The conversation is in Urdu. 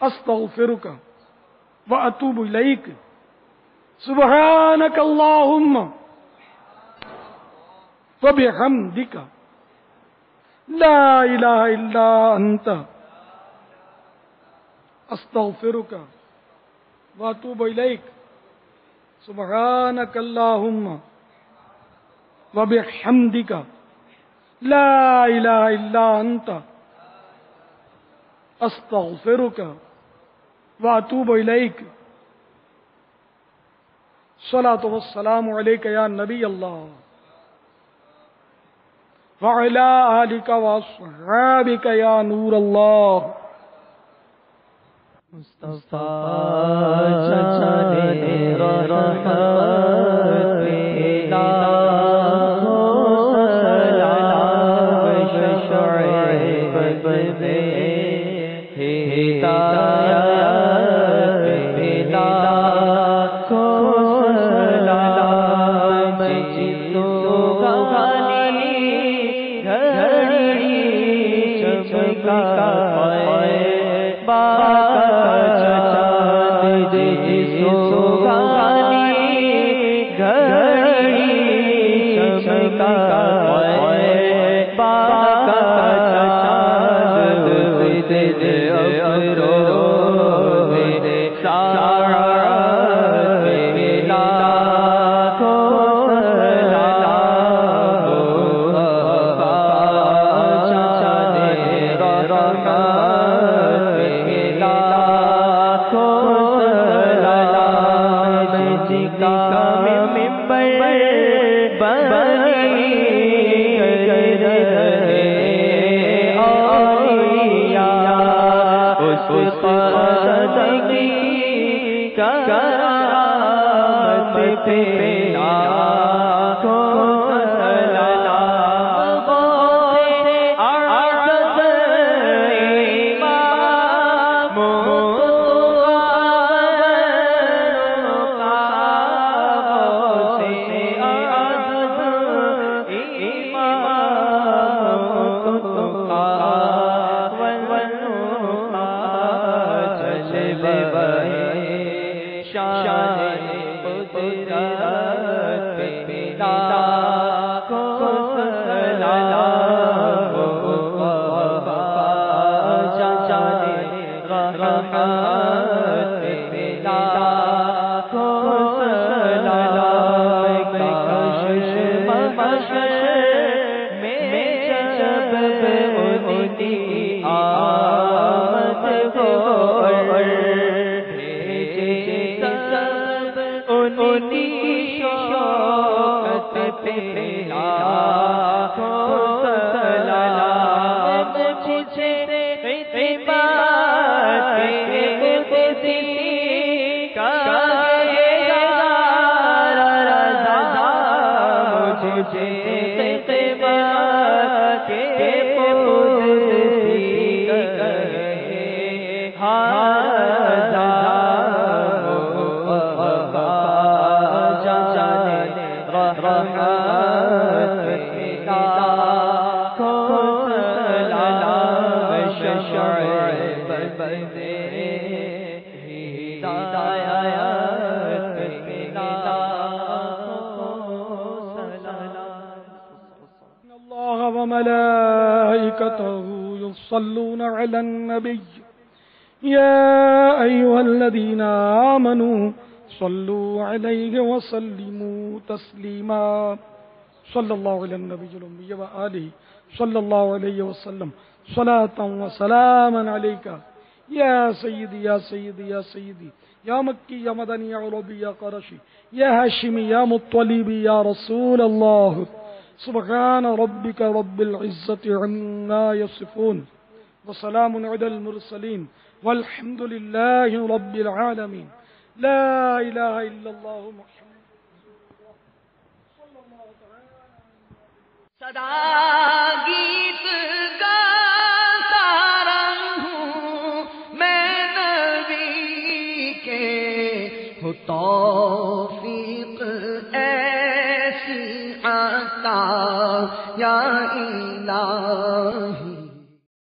استغفرک واتوب الیک سبحانک اللہم وبحمدک لا الہ الا انت استغفرک واتوب الیک سبحانک اللہم وبحمدک لا الہ الا انت استغفرک واتوب الیک الصلاۃ والسلام علیک یا نبی اللہ وعلی آلک واصحابک یا نور اللہ يصلون على النبي يا أيها الذين آمنوا صلوا عليه وسلموا تسليما صلى الله على النبي الأمي وآله صلى الله عليه وسلم صلاة وسلاما عليك يا سيدي يا سيدي يا سيدي يا مكي يا مدني يا عربي يا قرشي يا هاشمي يا مطلبي يا رسول الله سبحان ربك رب العزة عما يصفون وسلام على المرسلين والحمد لله رب العالمين لا إله إلا الله محمد صلى الله تعالى صدا گیت گا